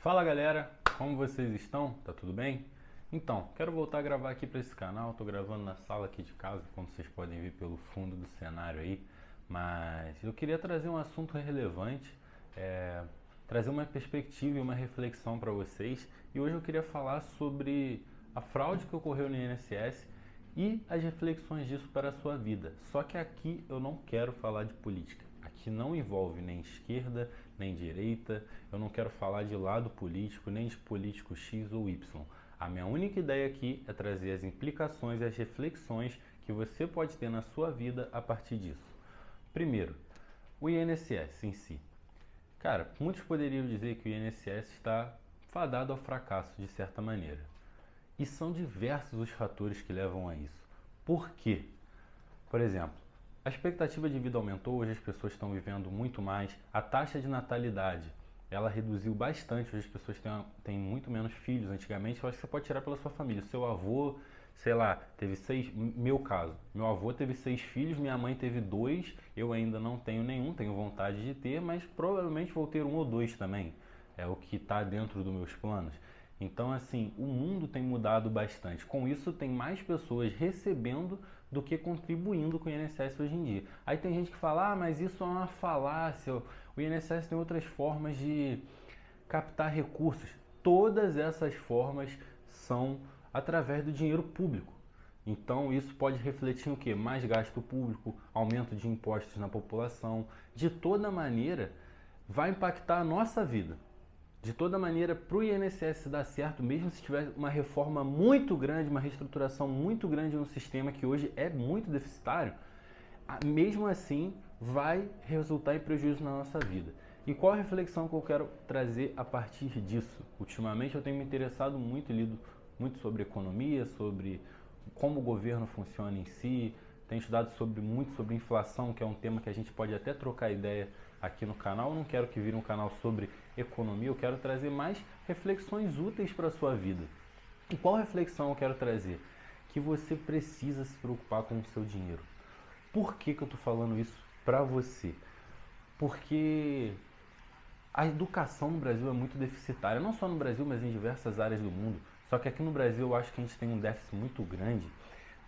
Fala galera, como vocês estão? Tá tudo bem? Então, quero voltar a gravar aqui para esse canal. Tô gravando na sala aqui de casa, como vocês podem ver pelo fundo do cenário aí. Mas eu queria trazer um assunto relevante, trazer uma perspectiva e uma reflexão para vocês. E hoje eu queria falar sobre a fraude que ocorreu no INSS e as reflexões disso para a sua vida. Só que aqui eu não quero falar de política. Aqui não envolve nem esquerda, nem direita. Eu não quero falar de lado político, nem de político X ou Y. A minha única ideia aqui é trazer as implicações e as reflexões que você pode ter na sua vida a partir disso. Primeiro, o INSS em si. Cara, muitos poderiam dizer que o INSS está fadado ao fracasso de certa maneira. E são diversos os fatores que levam a isso. Por quê? Por exemplo, a expectativa de vida aumentou, hoje as pessoas estão vivendo muito mais. A taxa de natalidade, ela reduziu bastante, hoje as pessoas têm muito menos filhos. Antigamente, eu acho que você pode tirar pela sua família. Seu avô, sei lá, teve 6, meu caso, meu avô teve 6 filhos, minha mãe teve 2, eu ainda não tenho nenhum, tenho vontade de ter, mas provavelmente vou ter 1 ou 2 também. É o que está dentro dos meus planos. Então, assim, o mundo tem mudado bastante. Com isso, tem mais pessoas recebendo do que contribuindo com o INSS hoje em dia. Aí tem gente que fala, mas isso é uma falácia, o INSS tem outras formas de captar recursos. Todas essas formas são através do dinheiro público. Então isso pode refletir o quê? Mais gasto público, aumento de impostos na população. De toda maneira, vai impactar a nossa vida. De toda maneira, para o INSS dar certo, mesmo se tiver uma reforma muito grande, uma reestruturação muito grande no sistema que hoje é muito deficitário, mesmo assim vai resultar em prejuízo na nossa vida. E qual a reflexão que eu quero trazer a partir disso? Ultimamente eu tenho me interessado muito, lido muito sobre economia, sobre como o governo funciona em si, tenho estudado muito sobre inflação, que é um tema que a gente pode até trocar ideia aqui no canal. Eu não quero que vire um canal sobre economia, eu quero trazer mais reflexões úteis para a sua vida. E qual reflexão eu quero trazer? Que você precisa se preocupar com o seu dinheiro. Por que eu estou falando isso para você? Porque a educação no Brasil é muito deficitária, não só no Brasil, mas em diversas áreas do mundo. Só que aqui no Brasil eu acho que a gente tem um déficit muito grande,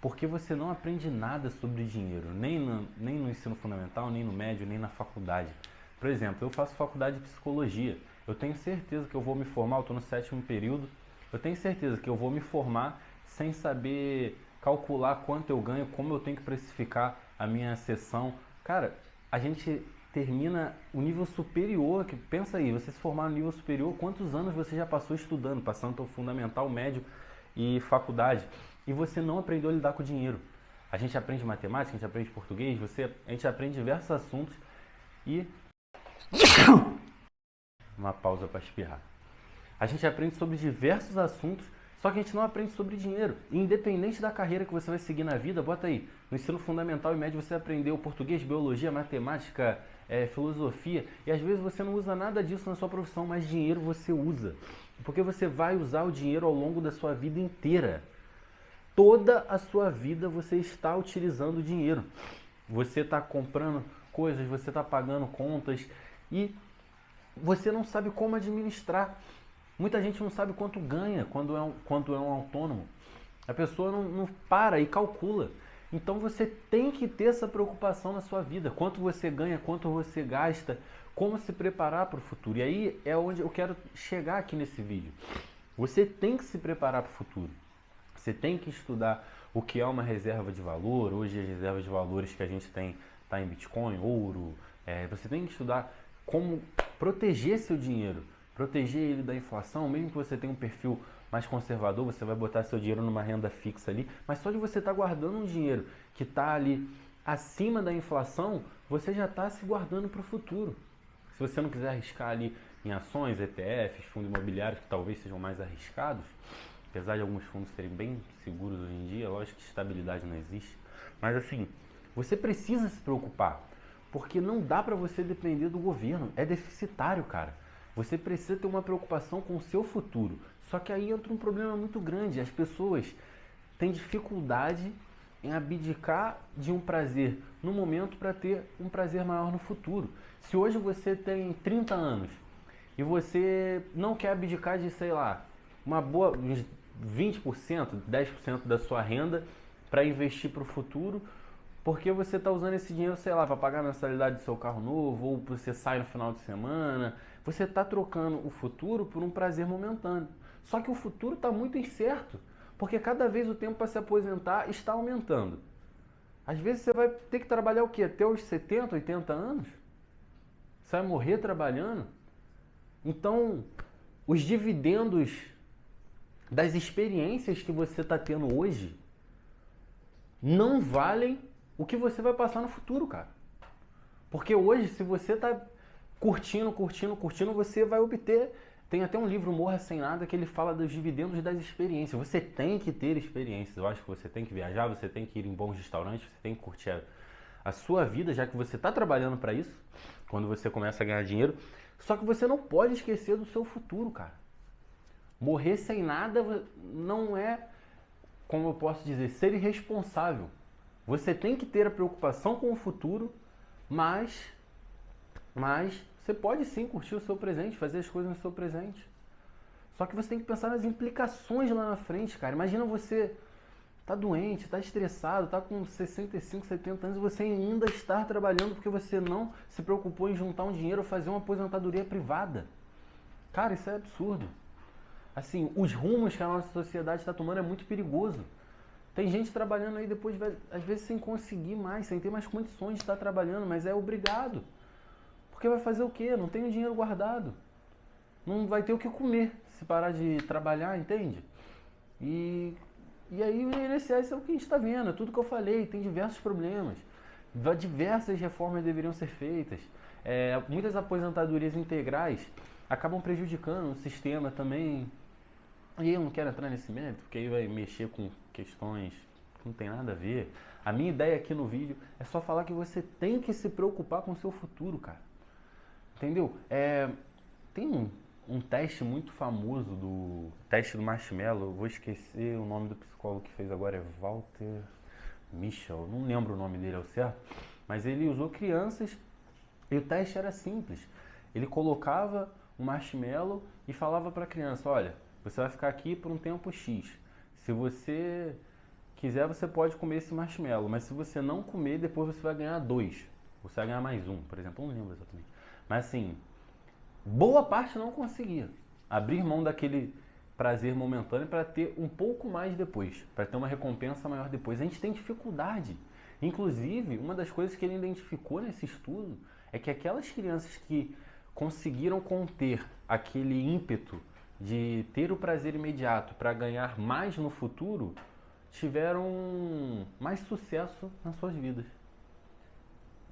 porque você não aprende nada sobre dinheiro, nem no ensino fundamental, nem no médio, nem na faculdade. Por exemplo, eu faço faculdade de psicologia, eu tenho certeza que eu vou me formar, eu estou no 7º período, eu tenho certeza que eu vou me formar sem saber calcular quanto eu ganho, como eu tenho que precificar a minha sessão. Cara, a gente termina o nível superior, que pensa aí, você se formar no nível superior, quantos anos você já passou estudando, passando pelo fundamental, médio e faculdade, e você não aprendeu a lidar com o dinheiro. A gente aprende matemática, a gente aprende português, a gente aprende diversos assuntos e... Uma pausa para espirrar. A gente aprende sobre diversos assuntos, só que a gente não aprende sobre dinheiro. Independente da carreira que você vai seguir na vida, bota aí, no ensino fundamental e médio você aprendeu português, biologia, matemática, filosofia, e às vezes você não usa nada disso na sua profissão, mas dinheiro você usa. Porque você vai usar o dinheiro ao longo da sua vida inteira. Toda a sua vida você está utilizando o dinheiro. Você está comprando coisas, você está pagando contas e você não sabe como administrar. Muita gente não sabe quanto ganha quando é um autônomo. A pessoa não para e calcula. Então você tem que ter essa preocupação na sua vida. Quanto você ganha, quanto você gasta, como se preparar para o futuro. E aí é onde eu quero chegar aqui nesse vídeo. Você tem que se preparar para o futuro. Você tem que estudar o que é uma reserva de valor. Hoje as reservas de valores que a gente tem está em Bitcoin, ouro. Você tem que estudar como proteger seu dinheiro. Proteger ele da inflação, mesmo que você tenha um perfil mais conservador, você vai botar seu dinheiro numa renda fixa ali, mas só de você estar guardando um dinheiro que está ali acima da inflação, você já está se guardando para o futuro. Se você não quiser arriscar ali em ações, ETFs, fundos imobiliários que talvez sejam mais arriscados, apesar de alguns fundos serem bem seguros hoje em dia, lógico que estabilidade não existe, mas assim, você precisa se preocupar, porque não dá para você depender do governo, é deficitário, cara. Você precisa ter uma preocupação com o seu futuro. Só que aí entra um problema muito grande. As pessoas têm dificuldade em abdicar de um prazer no momento para ter um prazer maior no futuro. Se hoje você tem 30 anos e você não quer abdicar de, sei lá, uns 20%, 10% da sua renda para investir para o futuro, porque você está usando esse dinheiro, sei lá, para pagar a mensalidade do seu carro novo, ou você sai no final de semana. Você está trocando o futuro por um prazer momentâneo. Só que o futuro está muito incerto, porque cada vez o tempo para se aposentar está aumentando. Às vezes você vai ter que trabalhar o quê? Até os 70, 80 anos? Você vai morrer trabalhando? Então, os dividendos das experiências que você está tendo hoje não valem o que você vai passar no futuro, cara. Porque hoje, se você está curtindo, você vai obter. Tem até um livro, Morra Sem Nada, que ele fala dos dividendos das experiências. Você tem que ter experiências. Eu acho que você tem que viajar, você tem que ir em bons restaurantes, você tem que curtir a sua vida, já que você está trabalhando para isso, quando você começa a ganhar dinheiro. Só que você não pode esquecer do seu futuro, cara. Morrer sem nada não é, como eu posso dizer, ser irresponsável. Você tem que ter a preocupação com o futuro, mas você pode sim curtir o seu presente, fazer as coisas no seu presente. Só que você tem que pensar nas implicações lá na frente, cara. Imagina você tá doente, tá estressado, tá com 65, 70 anos e você ainda está trabalhando porque você não se preocupou em juntar um dinheiro ou fazer uma aposentadoria privada. Cara, isso é absurdo. Assim, os rumos que a nossa sociedade está tomando é muito perigoso. Tem gente trabalhando aí depois, às vezes sem conseguir mais, sem ter mais condições de estar trabalhando, mas é obrigado. Porque vai fazer o quê? Não tem o dinheiro guardado. Não vai ter o que comer se parar de trabalhar, entende? E aí o INSS é o que a gente está vendo, é tudo que eu falei, tem diversos problemas. Diversas reformas deveriam ser feitas. Muitas aposentadorias integrais acabam prejudicando o sistema também. E eu não quero entrar nesse mérito, porque aí vai mexer com questões que não tem nada a ver. A minha ideia aqui no vídeo é só falar que você tem que se preocupar com o seu futuro, cara. Entendeu? Tem um teste muito famoso, do teste do marshmallow. Eu vou esquecer o nome do psicólogo que fez agora, é Walter Mischel, não lembro o nome dele ao certo, mas ele usou crianças e o teste era simples. Ele colocava um marshmallow e falava para a criança: olha, você vai ficar aqui por um tempo X. Se você quiser, você pode comer esse marshmallow, mas se você não comer, depois você vai ganhar 2. Você vai ganhar mais um, por exemplo, eu não lembro exatamente. Mas assim, boa parte não conseguia abrir mão daquele prazer momentâneo para ter um pouco mais depois, para ter uma recompensa maior depois. A gente tem dificuldade. Inclusive, uma das coisas que ele identificou nesse estudo é que aquelas crianças que conseguiram conter aquele ímpeto de ter o prazer imediato para ganhar mais no futuro, tiveram mais sucesso nas suas vidas.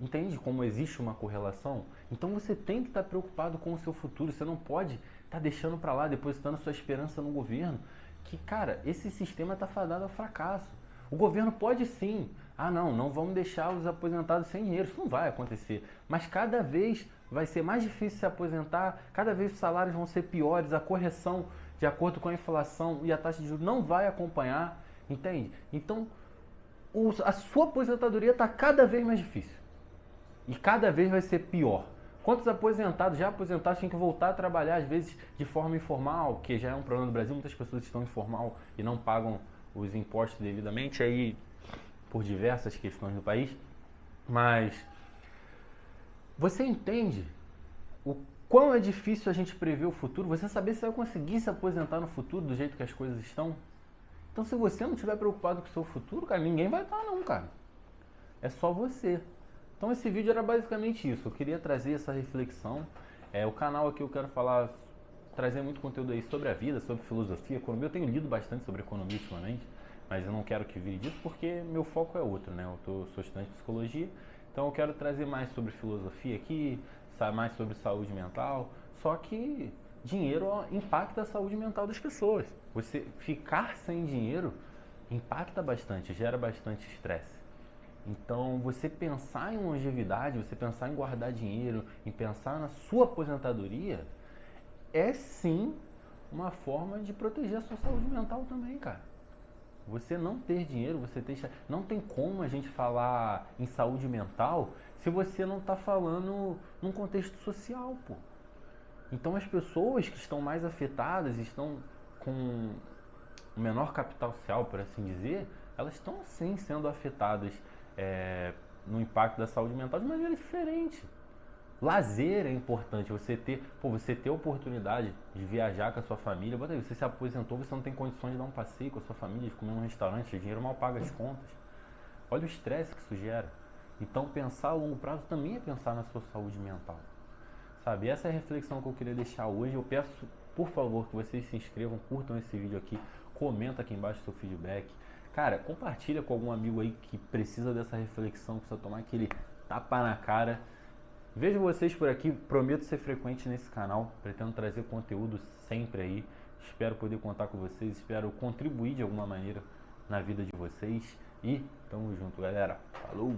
Entende como existe uma correlação? Então você tem que estar preocupado com o seu futuro. Você não pode estar deixando para lá, depositando sua esperança no governo, que, cara, esse sistema está fadado ao fracasso. O governo pode sim. Não vamos deixar os aposentados sem dinheiro. Isso não vai acontecer. Mas cada vez vai ser mais difícil se aposentar, cada vez os salários vão ser piores, a correção de acordo com a inflação e a taxa de juros não vai acompanhar, entende? Então, a sua aposentadoria está cada vez mais difícil. E cada vez vai ser pior. Quantos aposentados, já aposentados, têm que voltar a trabalhar, às vezes de forma informal, que já é um problema do Brasil, muitas pessoas estão informal e não pagam os impostos devidamente, aí por diversas questões do país. Mas você entende o quão é difícil a gente prever o futuro? Você saber se vai conseguir se aposentar no futuro do jeito que as coisas estão? Então, se você não estiver preocupado com o seu futuro, cara, ninguém vai estar não, cara. É só você. Então esse vídeo era basicamente isso, eu queria trazer essa reflexão. O canal aqui eu quero trazer muito conteúdo aí sobre a vida, sobre filosofia, economia. Eu tenho lido bastante sobre economia ultimamente, mas eu não quero que vire disso porque meu foco é outro, né? Eu sou estudante de psicologia, então eu quero trazer mais sobre filosofia aqui, mais sobre saúde mental. Só que dinheiro impacta a saúde mental das pessoas. Você ficar sem dinheiro impacta bastante, gera bastante estresse. Então, você pensar em longevidade, você pensar em guardar dinheiro, em pensar na sua aposentadoria, é sim uma forma de proteger a sua saúde mental também, cara. Você não ter dinheiro, não tem como a gente falar em saúde mental se você não está falando num contexto social, pô. Então as pessoas que estão mais afetadas, estão com o menor capital social, por assim dizer, elas estão sim sendo afetadas no impacto da saúde mental de maneira diferente. Lazer é importante, você ter a oportunidade de viajar com a sua família. Bota aí, você se aposentou, você não tem condições de dar um passeio com a sua família, de comer num restaurante, o dinheiro mal paga as contas. Olha o estresse que isso gera. Então pensar a longo prazo também é pensar na sua saúde mental. Sabe, essa é a reflexão que eu queria deixar hoje. Eu peço, por favor, que vocês se inscrevam, curtam esse vídeo aqui, comenta aqui embaixo o seu feedback. Cara, compartilha com algum amigo aí que precisa dessa reflexão, precisa tomar aquele tapa na cara. Vejo vocês por aqui, prometo ser frequente nesse canal, pretendo trazer conteúdo sempre aí. Espero poder contar com vocês, espero contribuir de alguma maneira na vida de vocês. E tamo junto, galera. Falou!